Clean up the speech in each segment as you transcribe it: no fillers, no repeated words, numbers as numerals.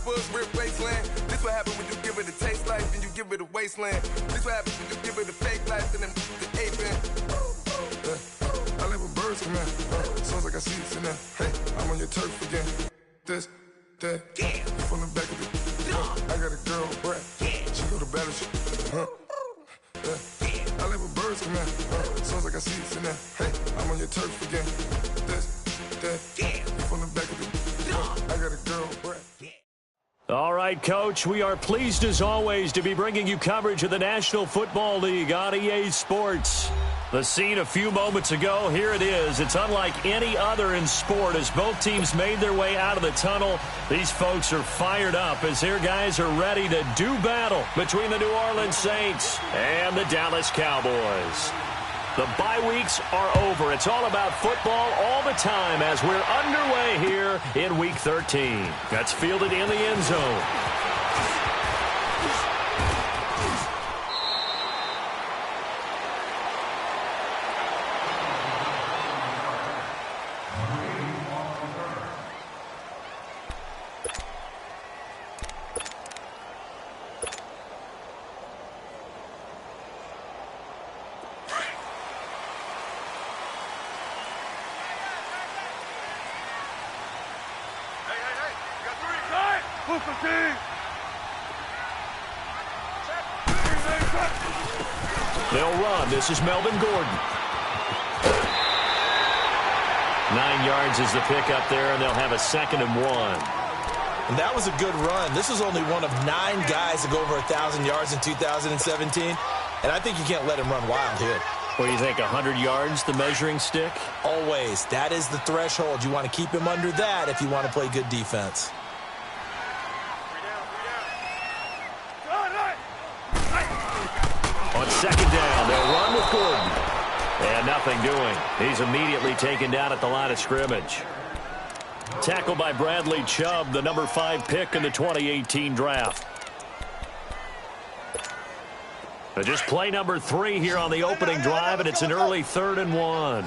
was rip wasteland. This what happen when you give it a taste life and you give it a wasteland. This what happens when you give it a fake life and then the ape in. I live with birds come in. Sounds like I see it in there. Hey, I'm on your turf again. This, that, from the back of it. I got a girl, Brad. She go to battle. I live with birds come in. Sounds like I see it in there. Hey, I'm on your turf again. This, that, from the back of it. I got a girl, Brad. All right, Coach, we are pleased as always to be bringing you coverage of the National Football League on EA Sports. The scene a few moments ago, here it is. It's unlike any other in sport as both teams made their way out of the tunnel. These folks are fired up as their guys are ready to do battle between the New Orleans Saints and the Dallas Cowboys. The bye weeks are over. It's all about football all the time as we're underway here in Week 13. That's fielded in the end zone. They'll run. This is Melvin Gordon. 9 yards is the pickup there, and they'll have a 2nd and 1. And that was a good run. This was only one of 9 guys to go over 1,000 yards in 2017. And I think you can't let him run wild here. What do you think, 100 yards, the measuring stick? Always. That is the threshold. You want to keep him under that if you want to play good defense. On 2nd down, they'll run with Gordon. And nothing doing. He's immediately taken down at the line of scrimmage. Tackled by Bradley Chubb, the number 5 pick in the 2018 draft. But just play number 3 here on the opening drive, and it's an early 3rd and 1.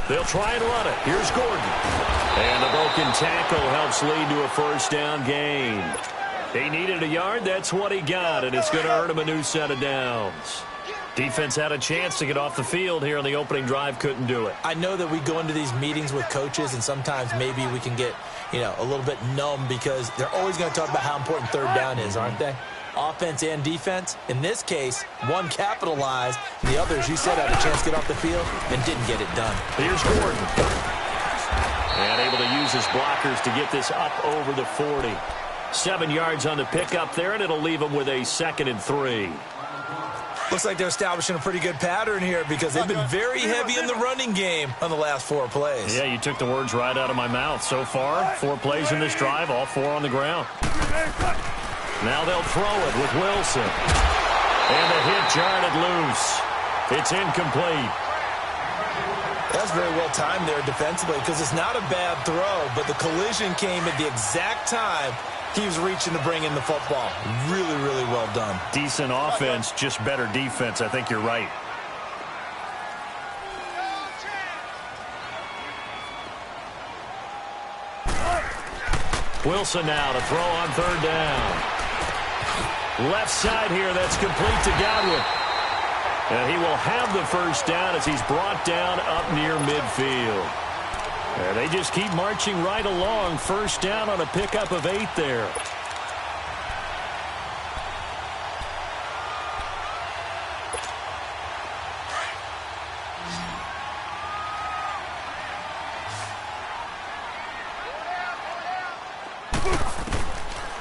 They'll try and run it. Here's Gordon. And the broken tackle helps lead to a 1st down gain. He needed a yard. That's what he got, and it's going to earn him a new set of downs. Defense had a chance to get off the field here on the opening drive. Couldn't do it. I know that we go into these meetings with coaches, and sometimes maybe we can get, a little bit numb because they're always going to talk about how important 3rd down is, aren't they? Offense and defense. In this case, one capitalized, and the other, as you said, had a chance to get off the field and didn't get it done. Here's Gordon. And able to use his blockers to get this up over the 40. 7 yards on the pickup there, and it'll leave him with a 2nd and 3. Looks like they're establishing a pretty good pattern here because they've been very heavy in the running game on the last 4 plays. Yeah, you took the words right out of my mouth. So far, 4 plays in this drive, all 4 on the ground. Now they'll throw it with Wilson. And the hit jarred loose. It's incomplete. That's very well timed there defensively because it's not a bad throw, but the collision came at the exact time he was reaching to bring in the football. Really, really well done. Decent offense, just better defense. I think you're right. Wilson now to throw on 3rd down. Left side here, that's complete to Godwin. And he will have the 1st down as he's brought down up near midfield. And they just keep marching right along. 1st down on a pickup of 8 there.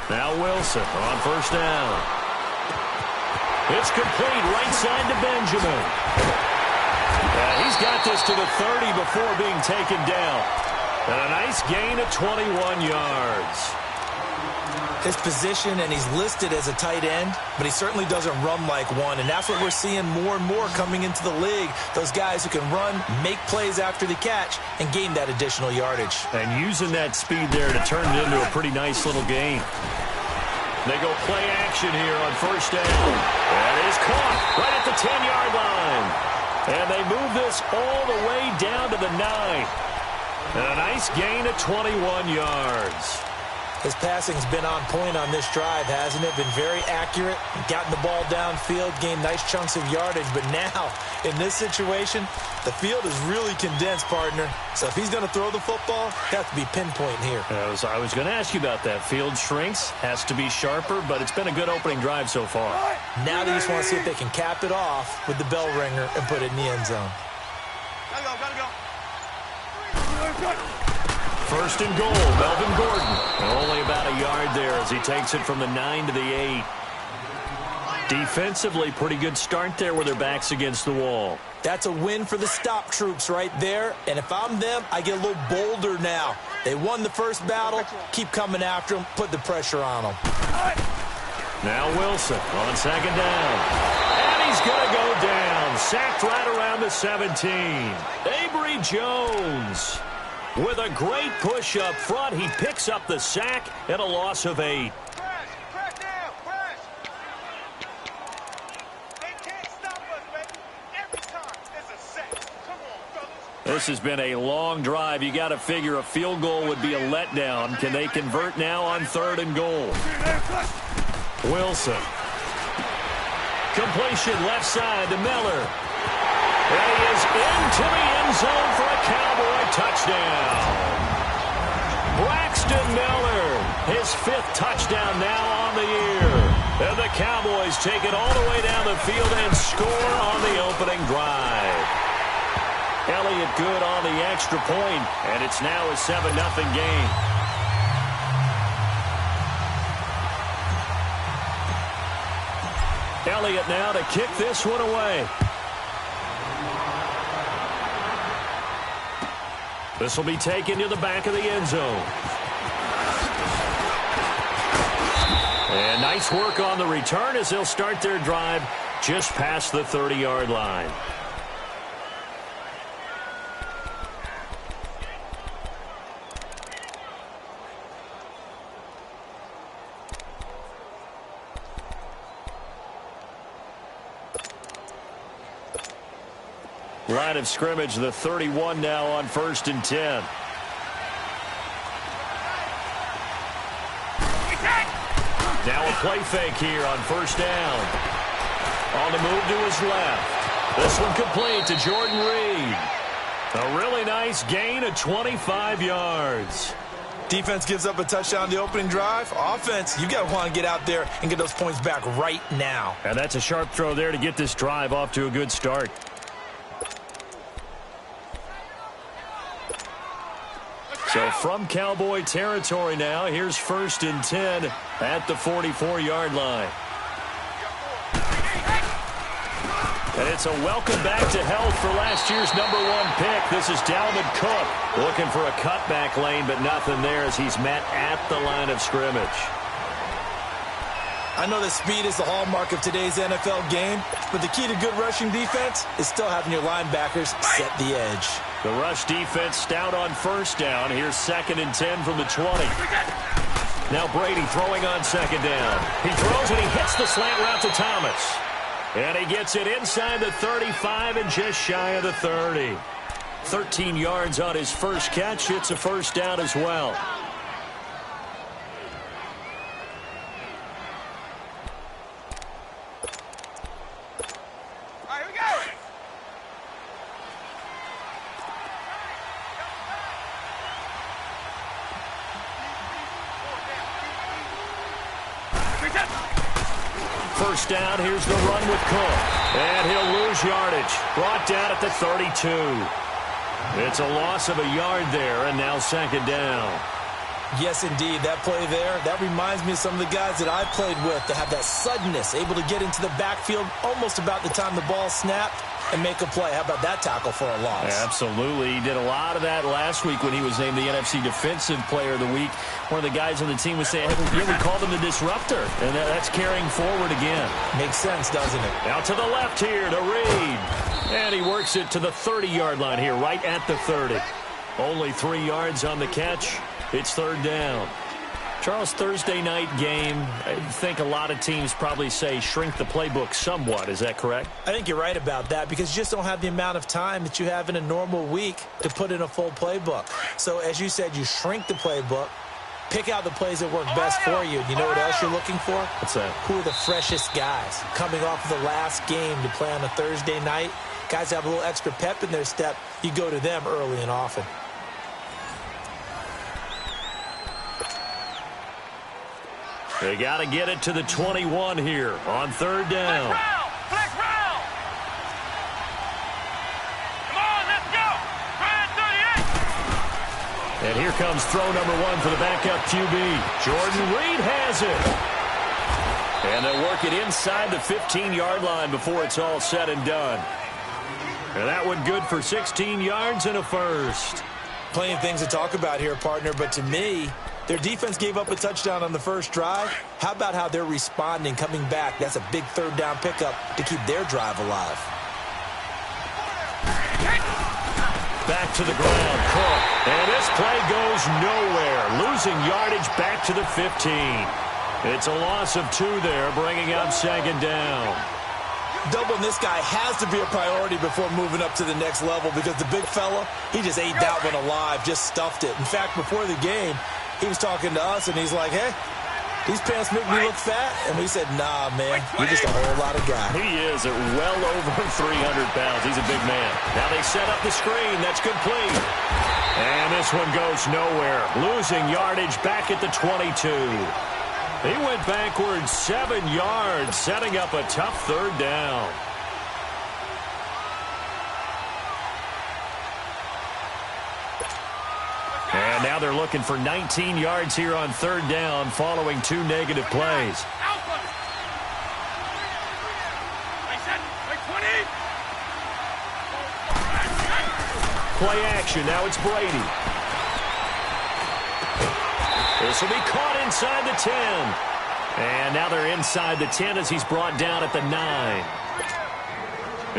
Now Wilson on 1st down. It's complete right side to Benjamin. He's got this to the 30 before being taken down. And a nice gain of 21 yards. His position, and he's listed as a tight end, but he certainly doesn't run like one. And that's what we're seeing more and more coming into the league. Those guys who can run, make plays after the catch, and gain that additional yardage. And using that speed there to turn it into a pretty nice little gain. They go play action here on 1st down. That is caught right at the 10-yard line. And they move this all the way down to the 9. And a nice gain of 21 yards. His passing's been on point on this drive, hasn't it? Been very accurate, gotten the ball downfield, gained nice chunks of yardage. But now, in this situation, the field is really condensed, partner. So if he's going to throw the football, it has to be pinpoint here. I was going to ask you about that. Field shrinks, has to be sharper, but it's been a good opening drive so far. Now they just want to see if they can cap it off with the bell ringer and put it in the end zone. Gotta go. First and goal, Melvin Gordon. Only about a yard there as he takes it from the 9 to the 8. Defensively, pretty good start there with their backs against the wall. That's a win for the stop troops right there. And if I'm them, I get a little bolder now. They won the first battle. Keep coming after them. Put the pressure on them. Now Wilson on second down. And he's going to go down. Sacked right around the 17. Avery Jones with a great push up front. He picks up the sack and a loss of 8. Press down, press. They can't stop us, baby. Every time it's a sack. Come on, fellas. This has been a long drive. You got to figure a field goal would be a letdown. Can they convert now on 3rd and goal? Wilson. Completion left side to Miller. And he is into the end zone for a Cowboy touchdown. Braxton Miller, his 5th touchdown now on the year. And the Cowboys take it all the way down the field and score on the opening drive. Elliott good on the extra point, and it's now a 7-0 game. Elliott now to kick this one away. This will be taken to the back of the end zone. And nice work on the return as they'll start their drive just past the 30-yard line. Line of scrimmage, the 31 now on 1st and 10. Now a play fake here on 1st down. On the move to his left. This one complete to Jordan Reed. A really nice gain of 25 yards. Defense gives up a touchdown the opening drive. Offense, you got to want to get out there and get those points back right now. And that's a sharp throw there to get this drive off to a good start. So from Cowboy territory now, here's 1st and 10 at the 44-yard line. And it's a welcome back to health for last year's #1 pick. This is Dalvin Cook looking for a cutback lane, but nothing there as he's met at the line of scrimmage. I know that speed is the hallmark of today's NFL game, but the key to good rushing defense is still having your linebackers set the edge. The rush defense stout on 1st down. Here's 2nd and 10 from the 20. Now Brady throwing on 2nd down. He throws and he hits the slant route to Thomas. And he gets it inside the 35 and just shy of the 30. 13 yards on his first catch. It's a 1st down as well. First down, here's the run with Cook. And he'll lose yardage. Brought down at the 32. It's a loss of a yard there, and now 2nd down. Yes, indeed. That play there, that reminds me of some of the guys that I played with that have that suddenness, able to get into the backfield almost about the time the ball snapped and make a play. How about that tackle for a loss? Absolutely. He did a lot of that last week when he was named the NFC Defensive Player of the Week. One of the guys on the team was saying, hey, we called him the disruptor, and that's carrying forward again. Makes sense, doesn't it? Now to the left here to Reed. And he works it to the 30-yard line here, right at the 30. Only 3 yards on the catch. It's 3rd down. Charles, Thursday night game, I think a lot of teams probably say shrink the playbook somewhat. Is that correct? I think you're right about that because you just don't have the amount of time that you have in a normal week to put in a full playbook. So, as you said, you shrink the playbook, pick out the plays that work best for you. You know what else you're looking for? What's that? Who are the freshest guys coming off of the last game to play on a Thursday night? Guys have a little extra pep in their step. You go to them early and often. They got to get it to the 21 here on third down. Flex round. Come on, let's go. Brand 38. And here comes throw number 1 for the backup QB. Jordan Reed has it. And they'll work it inside the 15-yard line before it's all said and done. And that one good for 16 yards and a first. Plenty of things to talk about here, partner, but to me, their defense gave up a touchdown on the first drive. How about how they're responding, coming back? That's a big third down pickup to keep their drive alive. Back to the ground, Cook. And this play goes nowhere. Losing yardage back to the 15. It's a loss of 2 there, bringing up second down. Doubling this guy has to be a priority before moving up to the next level because the big fella, he just ate that one alive, just stuffed it. In fact, before the game, he was talking to us, and he's like, hey, these pants make me look fat. And we said, nah, man, you're just a whole lot of guy. He is at well over 300 pounds. He's a big man. Now they set up the screen. That's complete. And this one goes nowhere. Losing yardage back at the 22. He went backwards 7 yards, setting up a tough third down. And now they're looking for 19 yards here on third down following 2 negative plays. Play action. Now it's Brady. This will be caught inside the 10. And now they're inside the 10 as he's brought down at the 9.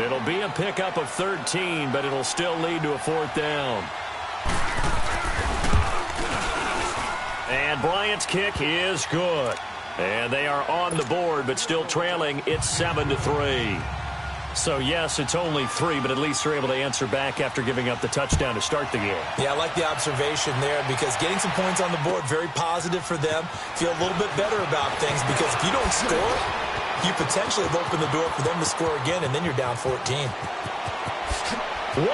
It'll be a pickup of 13, but it'll still lead to a fourth down. And Bryant's kick is good. And they are on the board, but still trailing. It's 7-3. So, yes, it's only 3, but at least they're able to answer back after giving up the touchdown to start the game. Yeah, I like the observation there because getting some points on the board, very positive for them. Feel a little bit better about things because if you don't score, you potentially have opened the door for them to score again, and then you're down 14.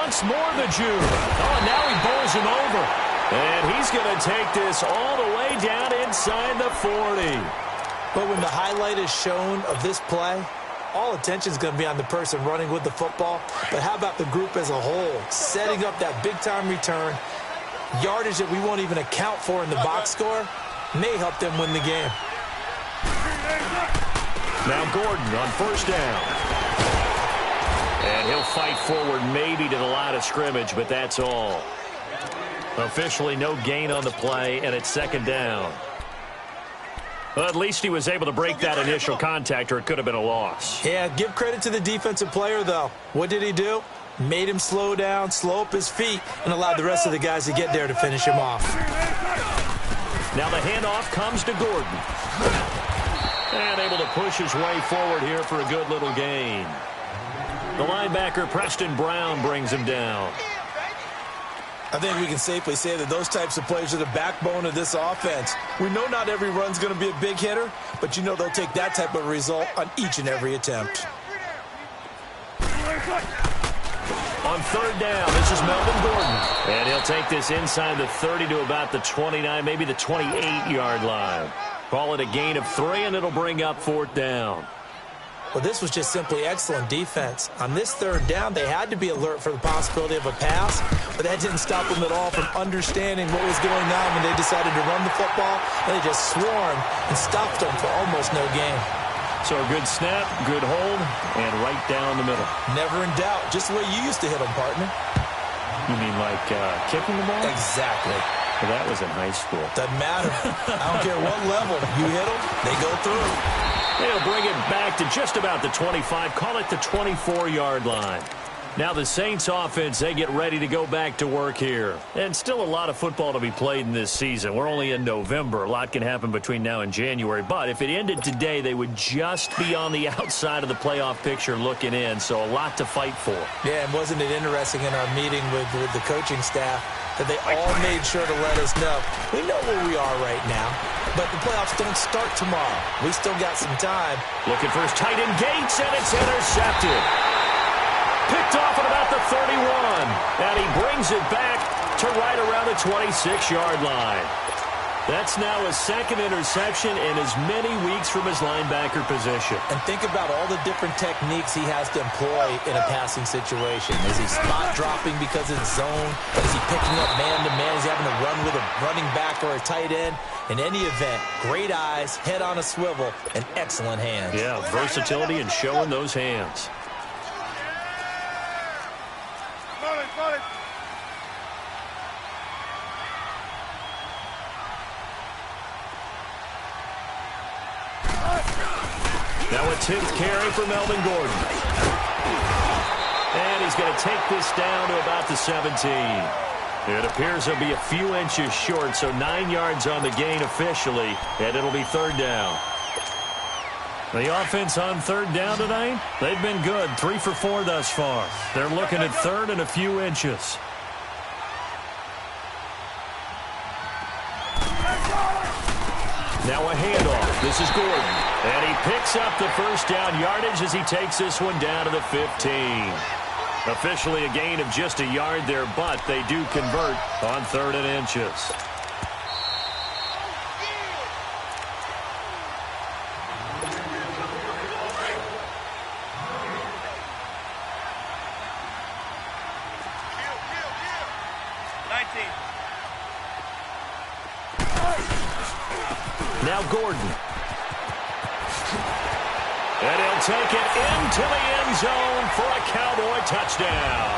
Once more the Jew. Oh, now he bowls him over. And he's going to take this all the way down inside the 40. But when the highlight is shown of this play, all attention is going to be on the person running with the football. But how about the group as a whole? Setting up that big-time return, yardage that we won't even account for in the box score, may help them win the game. Now Gordon on first down. And he'll fight forward maybe to the line of scrimmage, but that's all. Officially no gain on the play, and it's second down. Well, at least he was able to break that initial contact, or it could have been a loss. Yeah, give credit to the defensive player, though. What did he do? Made him slow down, slow up his feet, and allowed the rest of the guys to get there to finish him off. Now the handoff comes to Gordon. And able to push his way forward here for a good little gain. The linebacker, Preston Brown, brings him down. I think we can safely say that those types of plays are the backbone of this offense. We know not every run's going to be a big hitter, but you know they'll take that type of result on each and every attempt. On third down, this is Melvin Gordon. And he'll take this inside the 30 to about the 29, maybe the 28-yard line. Call it a gain of 3, and it'll bring up fourth down. Well, this was just simply excellent defense. On this third down, they had to be alert for the possibility of a pass, but that didn't stop them at all from understanding what was going on when they decided to run the football, and they just swarmed and stopped them for almost no gain. So a good snap, good hold, and right down the middle. Never in doubt, just the way you used to hit them, partner. You mean like kicking the ball? Exactly. Well, that was in high school. Doesn't matter. I don't care what level you hit them, they go through. They'll bring it back to just about the 25. Call it the 24-yard line. Now the Saints offense, they get ready to go back to work here. And still a lot of football to be played in this season. We're only in November. A lot can happen between now and January. But if it ended today, they would just be on the outside of the playoff picture looking in. So a lot to fight for. Yeah, and wasn't it interesting in our meeting with the coaching staff that they all made sure to let us know, we know where we are right now, but the playoffs don't start tomorrow. We still got some time. Looking for his tight end Gates, and it's intercepted. Picked off at about the 31, and he brings it back to right around the 26-yard line. That's now his second interception in as many weeks from his linebacker position. And think about all the different techniques he has to employ in a passing situation. Is he spot dropping because it's zone? Is he picking up man-to-man? Is he having to run with a running back or a tight end? In any event, great eyes, head on a swivel, and excellent hands. Yeah, versatility and showing those hands. Now a 10th carry for Melvin Gordon. And he's going to take this down to about the 17. It appears he'll be a few inches short, so 9 yards on the gain officially, and it'll be third down. The offense on third down tonight, they've been good, 3 for 4 thus far. They're looking at third and a few inches. Now a handoff. This is Gordon. And he picks up the first down yardage as he takes this one down to the 15. Officially a gain of just a yard there, but they do convert on third and inches. Now Gordon. And he'll take it into the end zone for a Cowboy touchdown.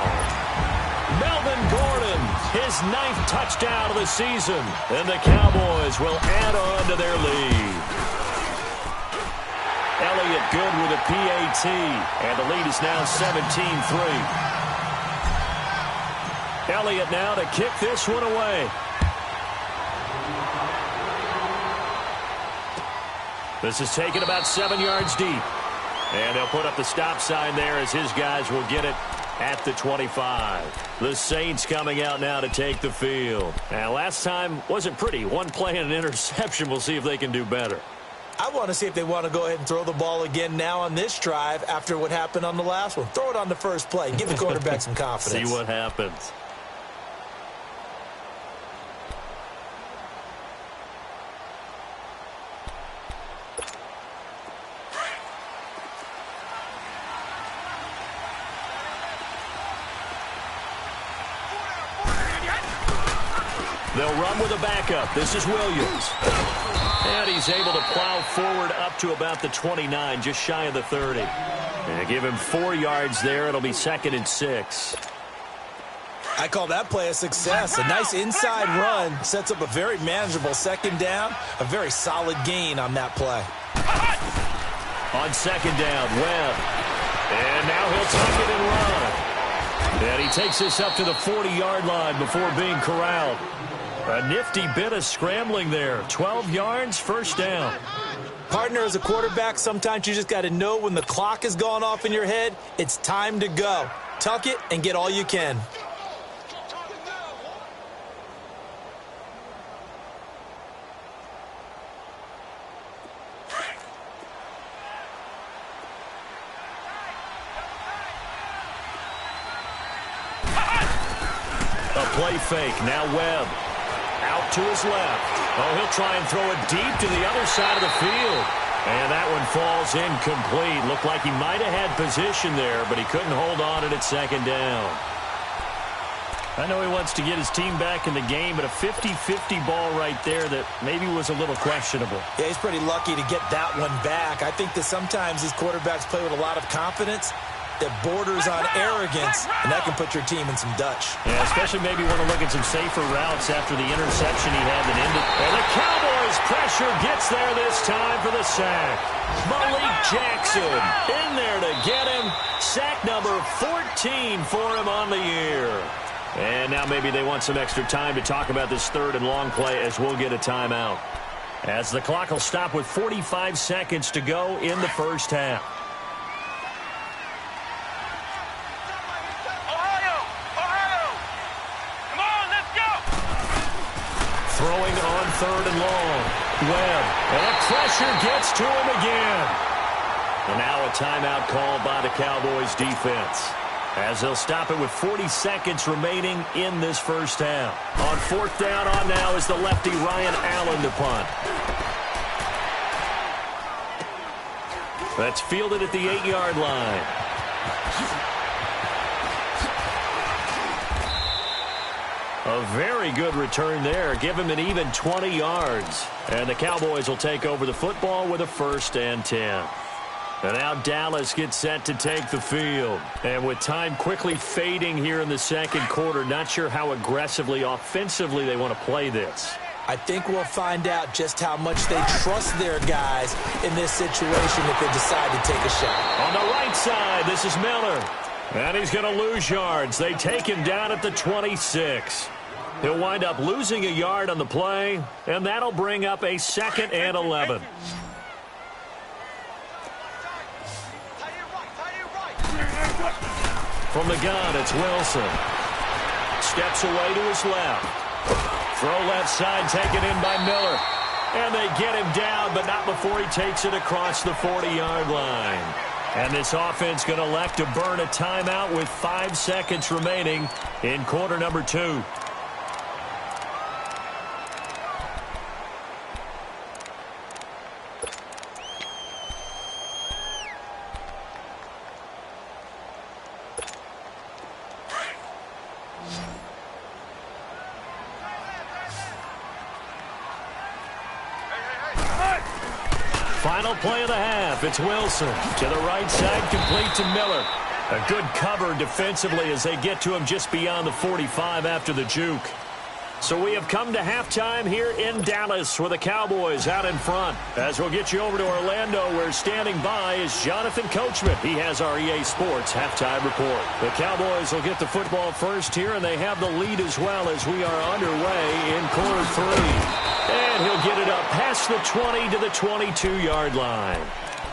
Melvin Gordon, his 9th touchdown of the season. And the Cowboys will add on to their lead. Elliott good with a PAT. And the lead is now 17-3. Elliott now to kick this one away. This is taken about 7 yards deep. And they'll put up the stop sign there as his guys will get it at the 25. The Saints coming out now to take the field. Now, last time wasn't pretty. One play and an interception. We'll see if they can do better. I want to see if they want to go ahead and throw the ball again now on this drive after what happened on the last one. Throw it on the first play. Give the quarterback some confidence. See what happens. They'll run with a backup. This is Williams. And he's able to plow forward up to about the 29, just shy of the 30. And give him 4 yards there. It'll be 2nd and 6. I call that play a success. A nice inside run sets up a very manageable second down. A very solid gain on that play. On second down, Webb. And now he'll tuck it and run. And he takes this up to the 40-yard line before being corralled. A nifty bit of scrambling there. 12 yards, first down. Partner, as a quarterback, sometimes you just got to know when the clock has gone off in your head, it's time to go. Tuck it and get all you can. A play fake. Now Webb. Out to his left. Oh, he'll try and throw it deep to the other side of the field. And that one falls incomplete. Looked like he might have had position there, but he couldn't hold on at second down. I know he wants to get his team back in the game, but a 50-50 ball right there that maybe was a little questionable. Yeah, he's pretty lucky to get that one back. I think that sometimes these quarterbacks play with a lot of confidence. that borders on arrogance, and that can put your team in some Dutch. Yeah, especially maybe want to look at some safer routes after the interception he had that ended. And the Cowboys pressure gets there this time for the sack. Malik Jackson in there to get him. Sack number 14 for him on the year. And now maybe they want some extra time to talk about this third and long play as we'll get a timeout. As the clock will stop with 45 seconds to go in the first half. Throwing on third and long. Webb. And the pressure gets to him again. And now a timeout called by the Cowboys defense, as they'll stop it with 40 seconds remaining in this first half. On fourth down on now is the lefty Ryan Allen to punt. That's fielded at the 8-yard line. A very good return there. Give him an even 20 yards. And the Cowboys will take over the football with a 1st and 10. And now Dallas gets set to take the field. And with time quickly fading here in the second quarter, not sure how aggressively, offensively they want to play this. I think we'll find out just how much they trust their guys in this situation if they decide to take a shot. On the right side, this is Miller. And he's going to lose yards. They take him down at the 26. He'll wind up losing a yard on the play, and that'll bring up a 2nd and 11. From the gun, it's Wilson. Steps away to his left. Throw left side taken in by Miller. And they get him down, but not before he takes it across the 40-yard line. And this offense going to elect to burn a timeout with 5 seconds remaining in quarter number 2. Final play of the half. It's Wilson to the right side, complete to Miller. A good cover defensively as they get to him just beyond the 45 after the juke. So we have come to halftime here in Dallas with the Cowboys out in front. As we'll get you over to Orlando, where standing by is Jonathan Coachman. He has our EA Sports halftime report. The Cowboys will get the football first here, and they have the lead as well as we are underway in quarter 3. And he'll get it up past the 20 to the 22-yard line.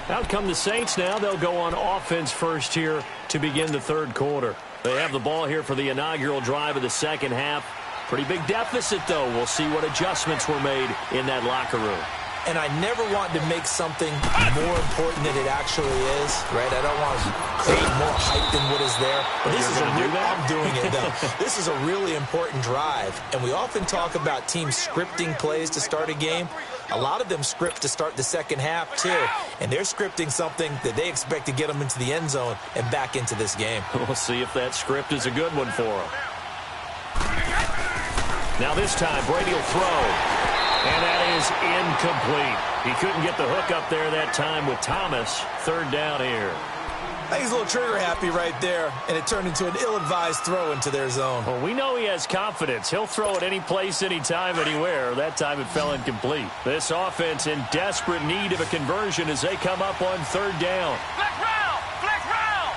Out come the Saints now. They'll go on offense first here to begin the third quarter. They have the ball here for the inaugural drive of the second half. Pretty big deficit, though. We'll see what adjustments were made in that locker room. And I never want to make something more important than it actually is, right? I don't want to create more hype than what is there. But this is I'm doing it, though. This is a really important drive. And we often talk about teams scripting plays to start a game. A lot of them script to start the second half, too. And they're scripting something that they expect to get them into the end zone and back into this game. We'll see if that script is a good one for them. Now this time, Brady will throw. And that is incomplete. He couldn't get the hook up there that time with Thomas. Third down here. I think he's a little trigger happy right there, and it turned into an ill-advised throw into their zone. Well, we know he has confidence. He'll throw it any place, anytime, anywhere. That time it fell incomplete. This offense in desperate need of a conversion as they come up on third down. Flex round! Flex round!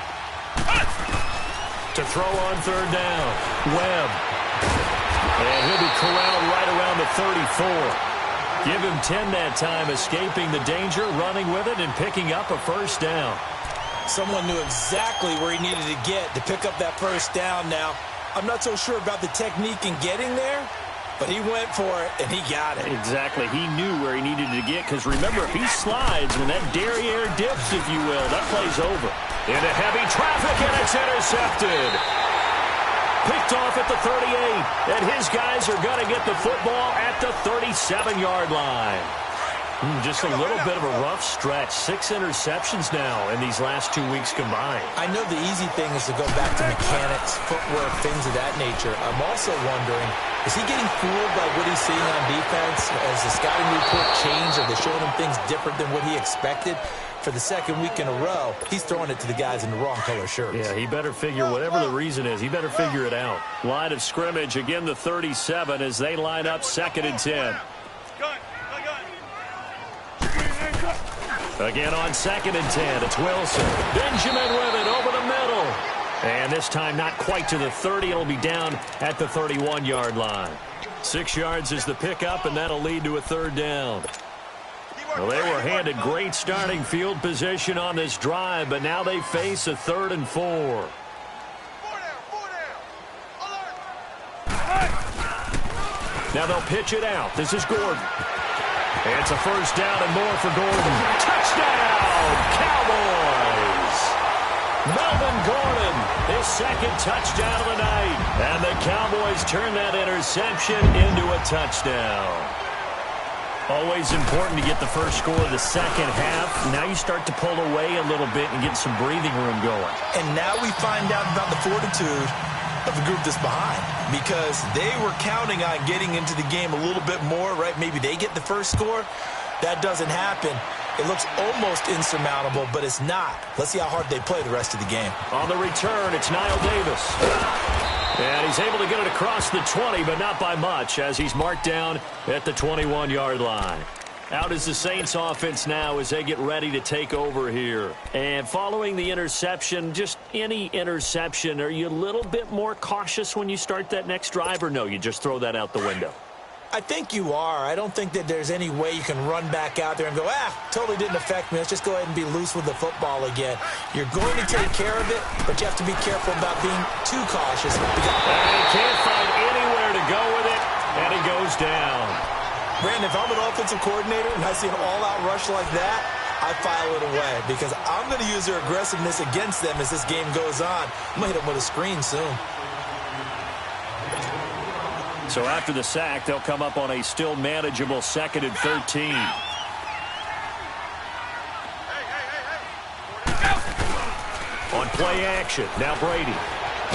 To throw on third down, Webb. And he'll be corralled right around the 34. Give him 10 that time, escaping the danger, running with it, and picking up a first down. Someone knew exactly where he needed to get to pick up that first down now. I'm not so sure about the technique in getting there, but he went for it, and he got it. Exactly. He knew where he needed to get, because remember, if he slides, when that derriere dips, if you will, that play's over. Into heavy traffic, and it's intercepted. Picked off at the 38, and his guys are going to get the football at the 37-yard line. Just a little bit of a rough stretch. 6 interceptions now in these last 2 weeks combined. I know the easy thing is to go back to mechanics, footwork, things of that nature. I'm also wondering, is he getting fooled by what he's seeing on defense? Has the scouting report changed? Are they showing him things different than what he expected? for the second week in a row, he's throwing it to the guys in the wrong color shirts. Yeah, he better figure whatever the reason is. He better figure it out. Line of scrimmage, again the 37 as they line up 2nd and 10. Again on 2nd and 10, it's Wilson. Benjamin with it over the middle. And this time not quite to the 30. It'll be down at the 31-yard line. 6 yards is the pickup, and that'll lead to a 3rd down. Well, they were handed great starting field position on this drive, but now they face a 3rd and 4. Now they'll pitch it out. This is Gordon. And it's a 1st down and more for Gordon. Touchdown, Cowboys! Melvin Gordon, his 2nd touchdown of the night. And the Cowboys turn that interception into a touchdown. Always important to get the first score of the second half. Now you start to pull away a little bit and get some breathing room going. And now we find out about the fortitude of the group that's behind, because they were counting on getting into the game a little bit more, right? Maybe they get the first score. That doesn't happen. It looks almost insurmountable, but it's not. Let's see how hard they play the rest of the game. On the return, it's Niall Davis. And he's able to get it across the 20, but not by much, as he's marked down at the 21-yard line. Out is the Saints offense now as they get ready to take over here. And following the interception, just any interception, are you a little bit more cautious when you start that next drive, or no, you just throw that out the window? I think you are. I don't think that there's any way you can run back out there and go, totally didn't affect me. Let's just go ahead and be loose with the football again. You're going to take care of it, but you have to be careful about being too cautious. And he can't find anywhere to go with it, and he goes down. Brandon, if I'm an offensive coordinator and I see an all-out rush like that, I file it away because I'm going to use their aggressiveness against them as this game goes on. I'm going to hit them with a screen soon. So after the sack, they'll come up on a still manageable 2nd and 13. On play action, now Brady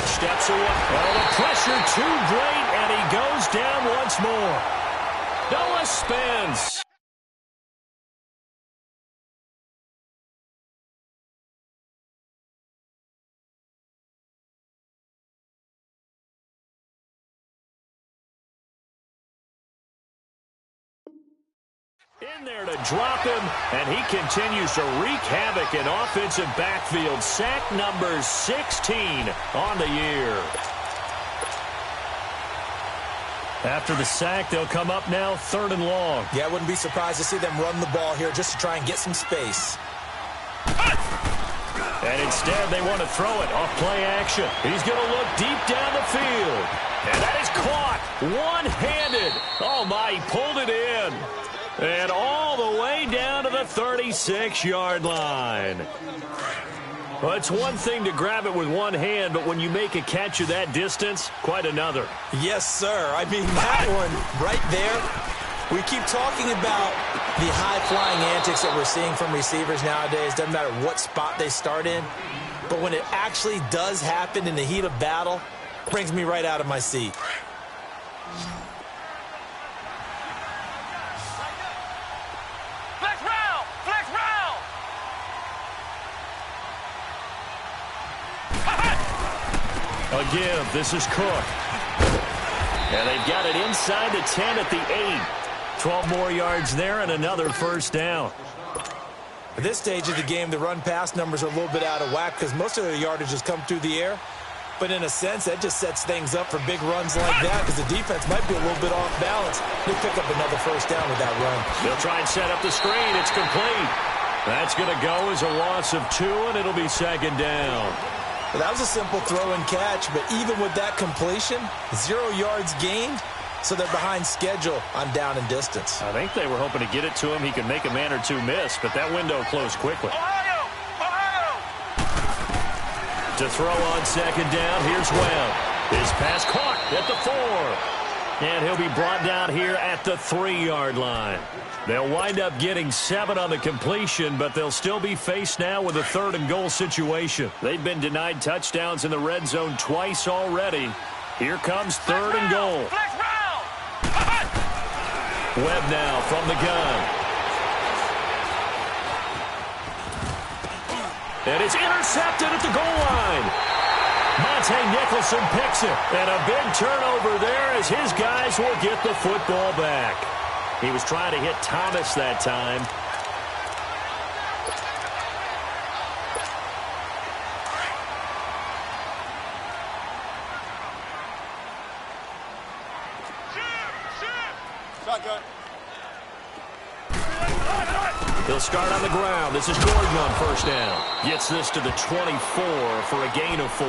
steps away. Oh, the pressure too great, and he goes down once more. Noah Spence. In there to drop him, and he continues to wreak havoc in offensive backfield. Sack number 16 on the year. After the sack, they'll come up now 3rd and long. Yeah, I wouldn't be surprised to see them run the ball here just to try and get some space. And instead, they want to throw it off play action. He's going to look deep down the field. And that is caught one-handed. Oh, my, he pulled it in. And all the way down to the 36-yard line. Well, it's one thing to grab it with one hand, but when you make a catch of that distance, quite another. Yes, sir. I mean, that one right there, we keep talking about the high-flying antics that we're seeing from receivers nowadays. Doesn't matter what spot they start in. But when it actually does happen in the heat of battle, it brings me right out of my seat. Again, this is Cook. And they've got it inside the 10 at the 8. 12 more yards there and another 1st down. At this stage of the game, the run-pass numbers are a little bit out of whack because most of their yardage has come through the air. But in a sense, that just sets things up for big runs like that because the defense might be a little bit off balance. They pick up another 1st down with that run. They'll try and set up the screen. It's complete. That's going to go as a loss of 2, and it'll be 2nd down. Well, that was a simple throw and catch, but even with that completion, 0 yards gained, so they're behind schedule on down and distance. I think they were hoping to get it to him. He could make a man or two miss, but that window closed quickly. Ohio! To throw on 2nd down, here's Webb. His pass caught at the 4. And he'll be brought down here at the 3-yard line. They'll wind up getting 7 on the completion, but they'll still be faced now with a 3rd and goal situation. They've been denied touchdowns in the red zone twice already. Here comes 3rd and goal. Webb now from the gun. And it's intercepted at the goal line. Monte Nicholson picks it. And a big turnover there as his guys will get the football back. He was trying to hit Thomas that time. He'll start on the ground. This is Gordon on first down. Gets this to the 24 for a gain of 4.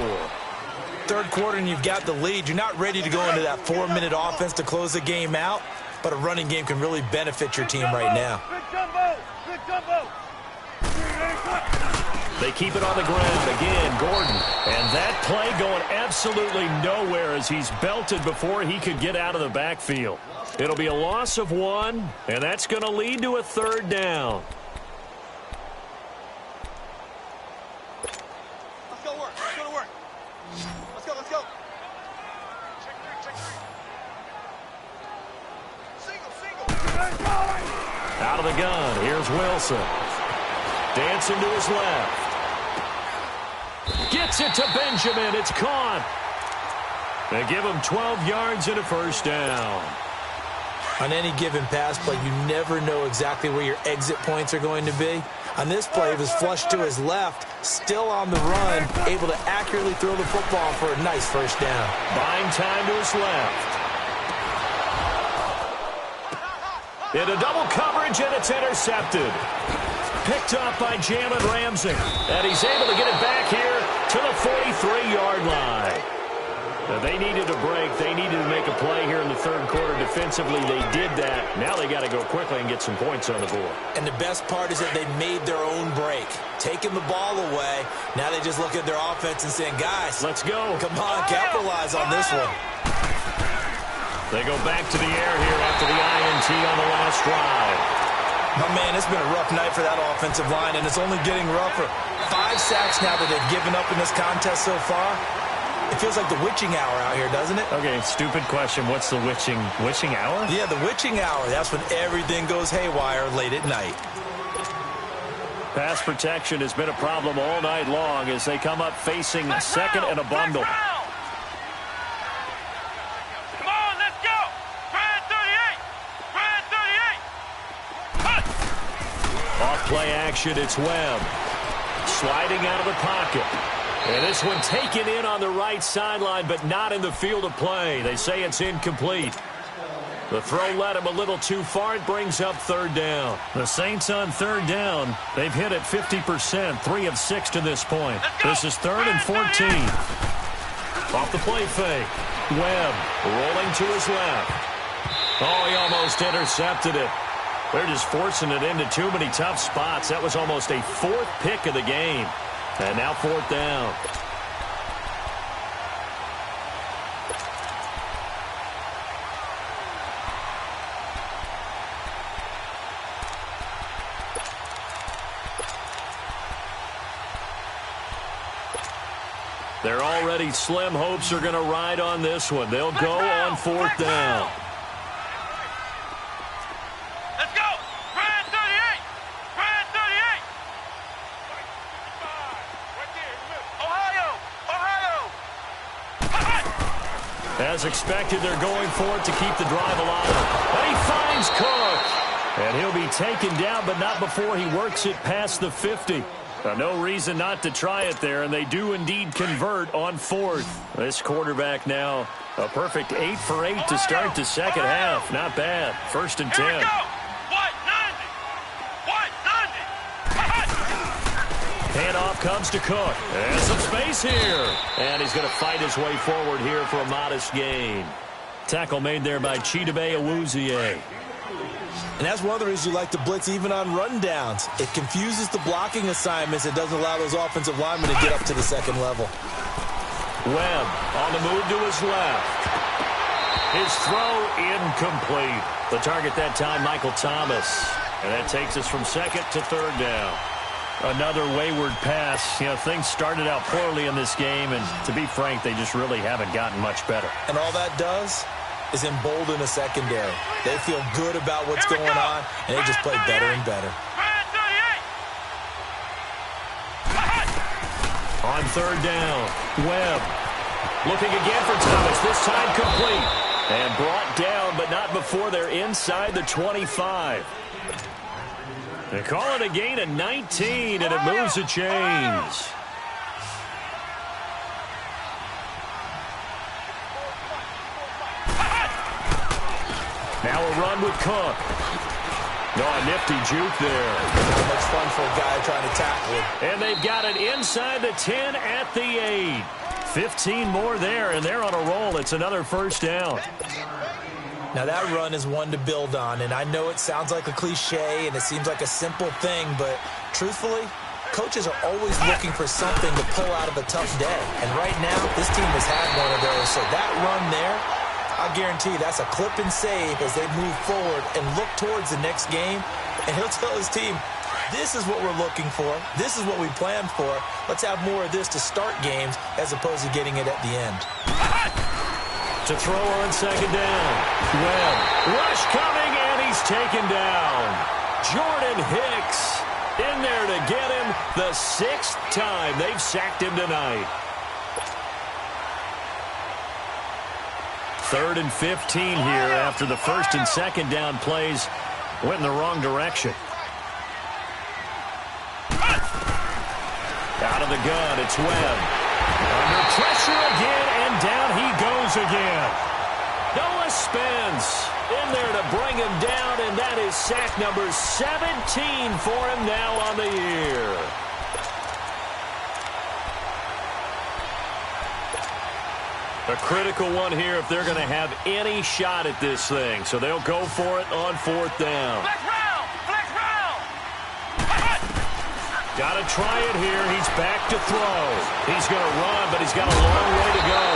Third quarter and you've got the lead. You're not ready to go into that 4-minute offense to close the game out, but a running game can really benefit your team right now. They keep it on the ground again, Gordon. And that play going absolutely nowhere as he's belted before he could get out of the backfield. It'll be a loss of 1, and that's going to lead to a third down. Let's go work. Let's go to work. Let's go. Let's go. Check three. Single. Out of the gun. Here's Wilson. Dancing to his left. Gets it to Benjamin. It's caught. They give him 12 yards and a first down. On any given pass play, you never know exactly where your exit points are going to be. On this play, it was flushed to his left, still on the run, able to accurately throw the football for a nice first down. Buying time to his left. Into double coverage, and it's intercepted. Picked up by Jalen Ramsey. And he's able to get it back here to the 43-yard line. Now, they needed a break. They needed to make a play here in the third quarter. Defensively, they did that. Now they got to go quickly and get some points on the board. And the best part is that they made their own break. Taking the ball away. Now they just look at their offense and saying, guys, let's go. Come on, capitalize on this one. They go back to the air here after the INT on the last drive. My man, it's been a rough night for that offensive line, and it's only getting rougher. 5 sacks now that they've given up in this contest so far. It feels like the witching hour out here, doesn't it? Okay, stupid question. What's the witching hour? Yeah, the witching hour. That's when everything goes haywire late at night. Pass protection has been a problem all night long as they come up facing second and a bundle. Come on, let's go. Brad 38. Brad 38. Off play action, it's Webb. Sliding out of the pocket. And this one taken in on the right sideline, but not in the field of play. They say it's incomplete. The throw led him a little too far. It brings up third down. The Saints on third down. They've hit it 50%, 3 of 6 to this point. This is 3rd and 14. Off the play fake. Webb rolling to his left. Oh, he almost intercepted it. They're just forcing it into too many tough spots. That was almost a 4th pick of the game. And now 4th down. Their already slim hopes are going to ride on this one. They'll go on 4th down. Let's go. Brad 38. Brad 38. Ohio. As expected, they're going for it to keep the drive alive. And he finds Cook. And he'll be taken down, but not before he works it past the 50. No reason not to try it there, and they do indeed convert on 4th. This quarterback now a perfect 8 for 8 to start the second half. Not bad. 1st and 10. Here we go. What 90? Handoff comes to Cook. And some space here. And he's going to fight his way forward here for a modest gain. Tackle made there by Chidobe Awuzie. And that's one of the reasons you like to blitz even on rundowns. It confuses the blocking assignments. It doesn't allow those offensive linemen to get up to the second level. Webb on the move to his left. His throw incomplete. The target that time, Michael Thomas. And that takes us from 2nd to 3rd down. Another wayward pass. You know, things started out poorly in this game, and to be frank, they just really haven't gotten much better. And all that does is embolden a secondary. They feel good about what's going on, and they just play better and better. Brad 38. On third down, Webb looking again for Thomas. This time complete. And brought down, but not before they're inside the 25. They call it a gain of 19, and it moves the chains. Now a run with Cook. No, a nifty juke there. Not much fun for a guy trying to tackle him. And they've got it inside the 10 at the 8. 15 more there, and they're on a roll. It's another first down. Now that run is one to build on, and I know it sounds like a cliche and it seems like a simple thing, but truthfully, coaches are always looking for something to pull out of a tough day. And right now, this team has had one of those. So that run there, I guarantee that's a clip and save as they move forward and look towards the next game. And he'll tell his team, this is what we're looking for. This is what we planned for. Let's have more of this to start games as opposed to getting it at the end. To throw on second down. Webb, rush coming, and he's taken down. Jordan Hicks in there to get him the 6th time they've sacked him tonight. 3rd and 15 here after the first and second down plays went in the wrong direction. Out of the gun, it's Webb. Under pressure again, and down he goes again. Noah Spence in there to bring him down, and that is sack number 17 for him now on the year. A critical one here if they're going to have any shot at this thing. So they'll go for it on 4th down. Flex round! Flex round! Got to try it here. He's back to throw. He's going to run, but he's got a long way to go.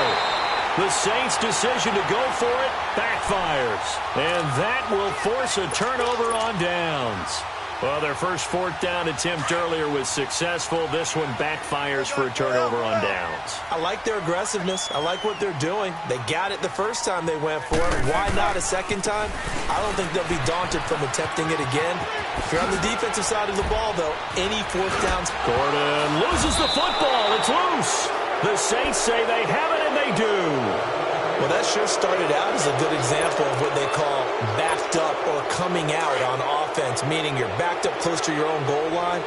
The Saints' decision to go for it backfires. And that will force a turnover on downs. Well, their first 4th down attempt earlier was successful. This one backfires for a turnover on downs. I like their aggressiveness. I like what they're doing. They got it the first time they went for it. Why not a second time? I don't think they'll be daunted from attempting it again. If you're on the defensive side of the ball, though, any 4th downs. Gordon loses the football. It's loose. The Saints say they have it, and they do. Well, that sure started out as a good example of what they call backed up or coming out on offense, meaning you're backed up close to your own goal line.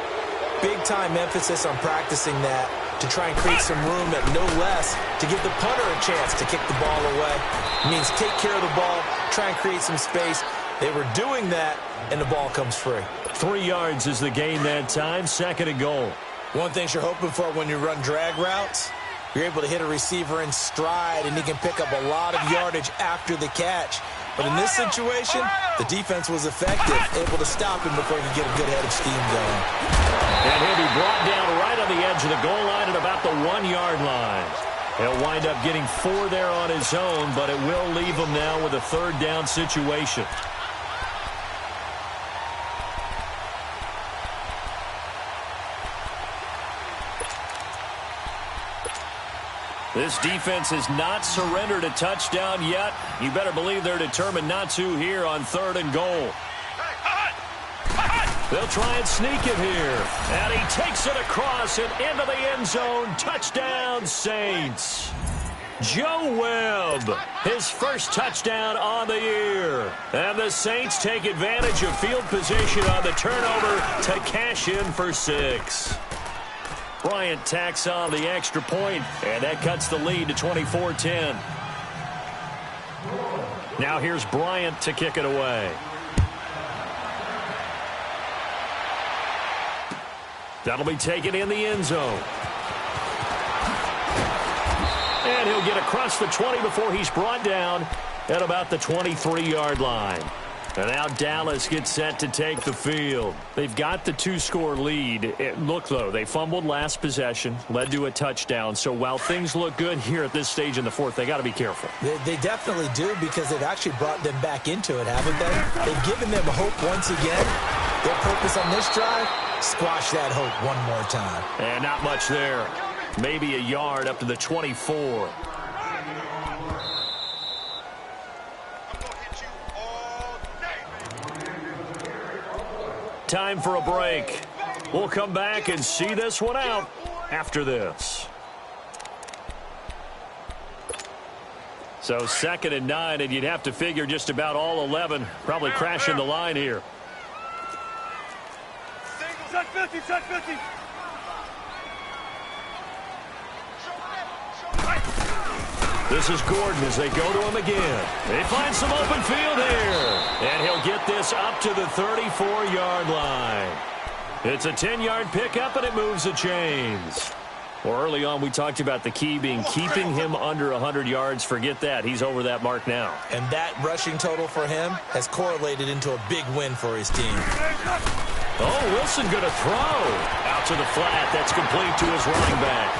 Big-time emphasis on practicing that to try and create some room, and no less to give the punter a chance to kick the ball away. It means take care of the ball, try and create some space. They were doing that, and the ball comes free. 3 yards is the gain that time, 2nd and goal. One thing you're hoping for when you run drag routes, you're able to hit a receiver in stride, and he can pick up a lot of yardage after the catch. But in this situation, the defense was effective, able to stop him before he could get a good head of steam going. And he'll be brought down right on the edge of the goal line at about the 1-yard line. He'll wind up getting 4 there on his own, but it will leave him now with a 3rd down situation. This defense has not surrendered a touchdown yet. You better believe they're determined not to here on 3rd and goal. They'll try and sneak it here. And he takes it across and into the end zone. Touchdown, Saints. Joe Webb, his first touchdown on the year. And the Saints take advantage of field position on the turnover to cash in for 6. Bryant tacks on the extra point, and that cuts the lead to 24-10. Now here's Bryant to kick it away. That'll be taken in the end zone. And he'll get across the 20 before he's brought down at about the 23-yard line. And now Dallas gets set to take the field. They've got the 2-score lead. Look, though, they fumbled last possession, led to a touchdown. So while things look good here at this stage in the 4th, they got to be careful. They definitely do, because they've actually brought them back into it, haven't they? They've given them hope once again. Their purpose on this drive, squash that hope one more time. And not much there. Maybe a yard up to the 24. Time for a break. We'll come back and see this one out. after this. So 2nd and 9, and you'd have to figure just about all 11 probably crashing the line here. Check 50, check 50. This is Gordon as they go to him again. They find some open field here. And he'll get this up to the 34-yard line. It's a 10-yard pickup, and it moves the chains. Well, early on, we talked about the key being keeping him under 100 yards. Forget that. He's over that mark now. And that rushing total for him has correlated into a big win for his team. Oh, Wilson going to throw. Out to the flat. That's complete to his running back.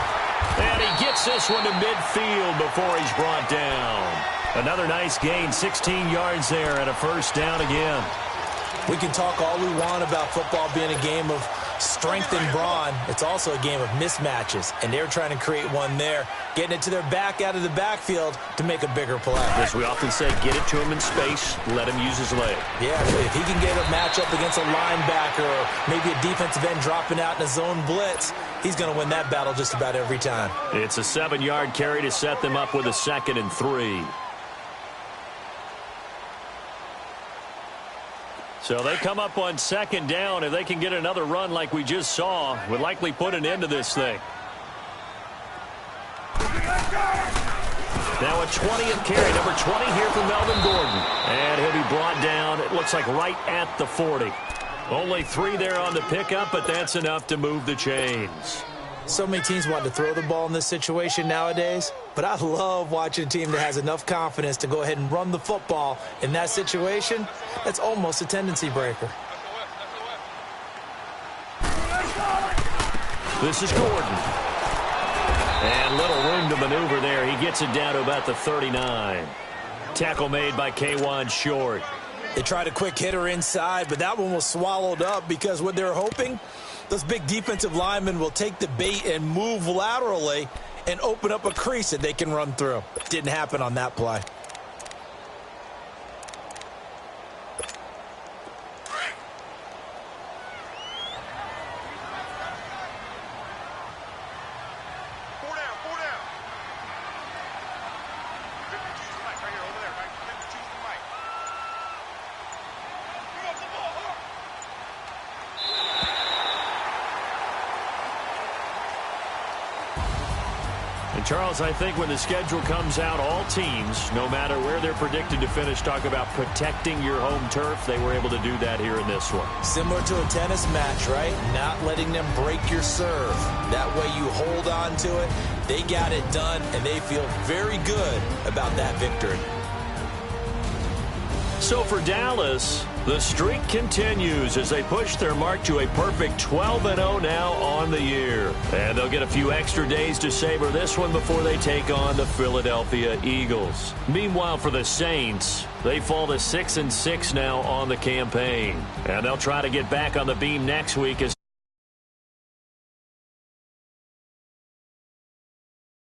And he gets this one to midfield before he's brought down. Another nice gain, 16 yards there, and a first down again. We can talk all we want about football being a game of strength and brawn. It's also a game of mismatches, and they're trying to create one there, getting it to their back out of the backfield to make a bigger play. As we often say, get it to him in space, let him use his leg. Yeah, if he can get a matchup against a linebacker or maybe a defensive end dropping out in a zone blitz, he's going to win that battle just about every time. It's a 7-yard carry to set them up with a 2nd and 3. So they come up on 2nd down. If they can get another run like we just saw, would likely put an end to this thing. Now a 20th carry, number 20 here for Melvin Gordon. And he'll be brought down, it looks like right at the 40. Only 3 there on the pickup, but that's enough to move the chains. So many teams want to throw the ball in this situation nowadays, but I love watching a team that has enough confidence to go ahead and run the football in that situation. That's almost a tendency breaker. This is Gordon. And little room to maneuver there. He gets it down to about the 39. Tackle made by K'Wan Short. They tried a quick hitter inside, but that one was swallowed up because what they're hoping, those big defensive linemen will take the bait and move laterally and open up a crease that they can run through. Didn't happen on that play. Charles, I think when the schedule comes out, all teams, no matter where they're predicted to finish, talk about protecting your home turf. They were able to do that here in this one. Similar to a tennis match, right? Not letting them break your serve. That way you hold on to it. They got it done, and they feel very good about that victory. So for Dallas, the streak continues as they push their mark to a perfect 12-0 now on the year. And they'll get a few extra days to savor this one before they take on the Philadelphia Eagles. Meanwhile, for the Saints, they fall to 6-6 now on the campaign. And they'll try to get back on the beam next week as